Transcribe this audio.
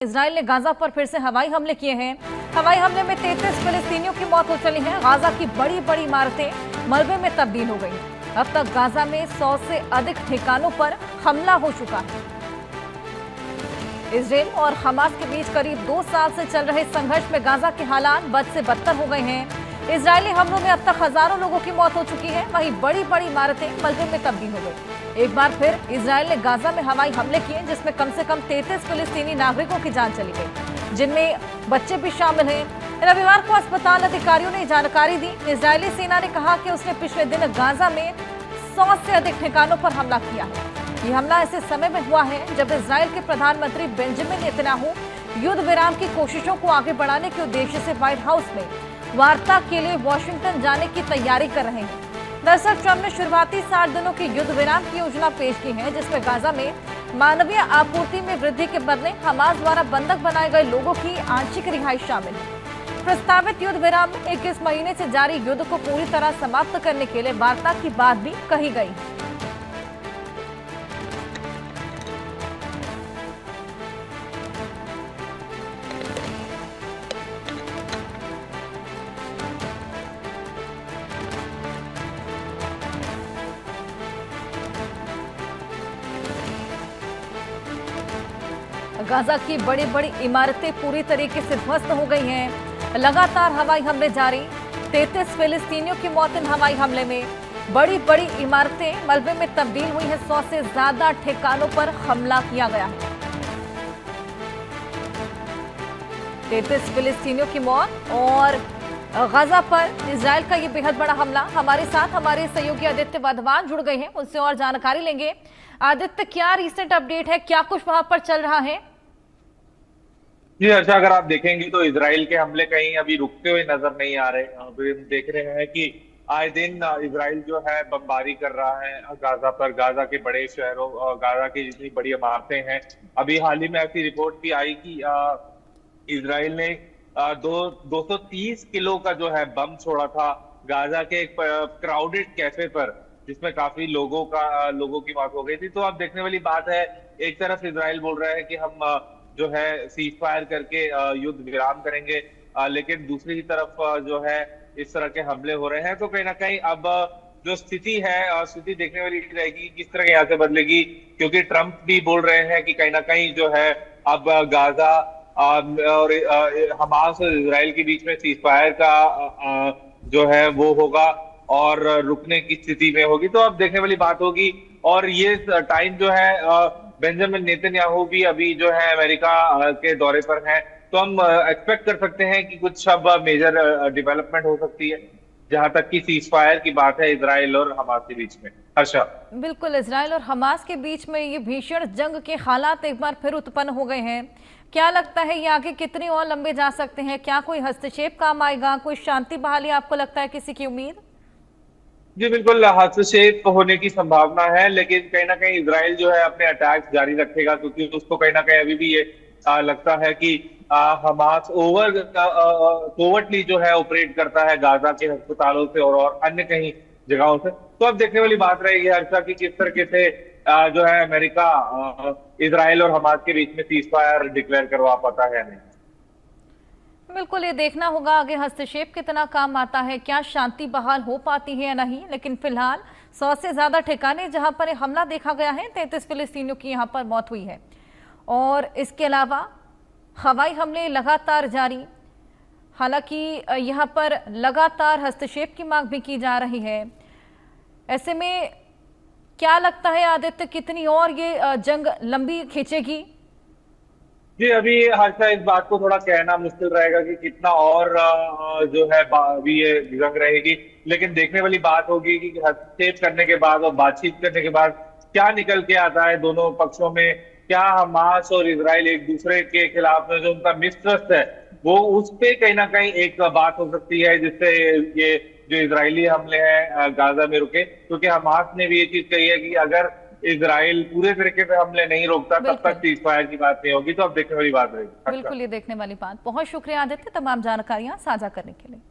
Israel ने Gaza पर फिर से हवाई हमले किए हैं। हवाई हमले में 33 फिलिस्तीनियों की मौत हो चली है। गाजा की बड़ी बड़ी इमारतें मलबे में तब्दील हो गई। अब तक गाजा में 100 से अधिक ठिकानों पर हमला हो चुका है। इजराइल और हमास के बीच करीब 2 साल से चल रहे संघर्ष में गाजा के हालात बद से बदतर हो गए हैं। इजरायली हमलों में अब तक हजारों लोगों की मौत हो चुकी है। वहीं बड़ी बड़ी इमारतें मलबे में तब्दील हो गई। एक बार फिर इजराइल ने गाजा में हवाई हमले किए, जिसमें कम से कम 33 फिलिस्तीनी नागरिकों की जान चली गई, जिनमें बच्चे भी शामिल हैं। रविवार को अस्पताल अधिकारियों ने जानकारी दी। इजरायली सेना ने कहा कि उसने पिछले दिन गाजा में 100 से अधिक ठिकानों पर हमला किया है। ये हमला ऐसे समय में हुआ है जब इजराइल के प्रधानमंत्री बेंजामिन नेतन्याहू युद्ध विराम की कोशिशों को आगे बढ़ाने के उद्देश्य से व्हाइट हाउस में वार्ता के लिए वॉशिंगटन जाने की तैयारी कर रहे हैं। दरअसल ट्रंप ने शुरुआती 60 दिनों के युद्ध विराम की योजना पेश की है, जिसमें गाजा में मानवीय आपूर्ति में वृद्धि के बदले हमास द्वारा बंधक बनाए गए लोगों की आंशिक रिहाई शामिल है। प्रस्तावित युद्ध विराम में 21 महीने से जारी युद्ध को पूरी तरह समाप्त करने के लिए वार्ता की बात भी कही गई है। गाजा की बड़ी बड़ी इमारतें पूरी तरीके से ध्वस्त हो गई हैं। लगातार हवाई हमले जारी। 33 फिलिस्तीनियों की मौत इन हवाई हमले में। बड़ी बड़ी इमारतें मलबे में तब्दील हुई हैं। 100 से ज्यादा ठिकानों पर हमला किया गया है। 33 फिलिस्तीनियों की मौत और गाजा पर इजराइल का ये बेहद बड़ा हमला। हमारे साथ हमारे सहयोगी आदित्य वाधवान जुड़ गए हैं, उनसे और जानकारी लेंगे। आदित्य, क्या रिसेंट अपडेट है, क्या कुछ वहां पर चल रहा है? जी हर्षा, अगर आप देखेंगे तो इजराइल के हमले कहीं अभी रुकते हुए नजर नहीं आ रहे। अभी हम देख रहे हैं कि आए दिन इजराइल जो है बमबारी कर रहा है गाजा पर, गाजा के बड़े शहरों, गाजा की जितनी बड़ी इमारतें हैं। अभी हाल ही में ऐसी रिपोर्ट भी आई कि इजराइल ने 230 किलो का जो है बम छोड़ा था गाजा के एक क्राउडेड कैफे पर, जिसमें काफी लोगों की मौत हो गई थी। तो अब देखने वाली बात है, एक तरफ इजराइल बोल रहा है कि हम जो है सीज फायर करके युद्ध विराम करेंगे, लेकिन दूसरी तरफ जो है इस तरह के हमले हो रहे हैं। तो कहीं ना कहीं अब जो स्थिति है, स्थिति देखने वाली रहेगी किस तरह यहाँ से बदलेगी, क्योंकि ट्रंप भी बोल रहे हैं कि कहीं ना कहीं जो है अब गाजा और हमास और इजराइल के बीच में सीज फायर का जो है वो होगा और रुकने की स्थिति में होगी। तो अब देखने वाली बात होगी। और ये टाइम जो है बेंजामिन नेतन्याहू भी अभी जो है अमेरिका के दौरे पर हैं, तो हम एक्सपेक्ट कर सकते हैं कि कुछ अब मेजर डेवलपमेंट हो सकती है जहां तक कि सीज फायर की बात है इजराइल और हमास के बीच में। हर्षा, बिल्कुल, इजराइल और हमास के बीच में ये भीषण जंग के हालात एक बार फिर उत्पन्न हो गए हैं। क्या लगता है ये आगे कितनी और लंबे जा सकते हैं? क्या कोई हस्तक्षेप काम आएगा? कोई शांति बहाली आपको लगता है किसी की उम्मीद? जी बिल्कुल, हस्तक्षेप होने की संभावना है, लेकिन कहीं ना कहीं इजराइल जो है अपने अटैक्स जारी रखेगा, क्योंकि उसको कहीं ना कहीं अभी भी ये लगता है कि हमास कोवर्टली जो है ऑपरेट करता है गाजा के अस्पतालों से और अन्य कहीं जगहों से। तो अब देखने वाली बात रहेगी हर्षा की किस तरीके से जो है अमेरिका इजराइल और हमास के बीच में सीज फायर डिक्लेयर करवा पाता है नहीं। बिल्कुल, ये देखना होगा आगे हस्तक्षेप कितना काम आता है, क्या शांति बहाल हो पाती है या नहीं। लेकिन फिलहाल 100 से ज्यादा ठिकाने जहां पर हमला देखा गया है, 33 फिलिस्तीनियों की यहां पर मौत हुई है। और इसके अलावा हवाई हमले लगातार जारी। हालांकि यहां पर लगातार हस्तक्षेप की मांग भी की जा रही है। ऐसे में क्या लगता है आदित्य, कितनी और ये जंग लंबी खींचेगी? जी अभी हर्षा, इस बात को थोड़ा कहना मुश्किल रहेगा कि कितना और जो है अभी ये जंग रहेगी, लेकिन देखने वाली बात होगी कि हस्तक्षेप करने के बाद और बातचीत करने के बाद क्या निकल के आता है दोनों पक्षों में। क्या हमास और इजराइल एक दूसरे के खिलाफ में जो उनका मिसट्रस्ट है वो उस पे कहीं ना कहीं एक बात हो सकती है, जिससे ये जो इजरायली हमले हैं गाजा में रुके। क्योंकि हमास ने भी ये चीज कही है कि अगर इजराइल पूरे तरीके से हमले नहीं रोकता तब तक सीज फायर की बात नहीं होगी। तो अब देखने वाली बात रहेगी। बिल्कुल, ये देखने वाली बात। बहुत शुक्रिया आदित्य तमाम जानकारियां साझा करने के लिए।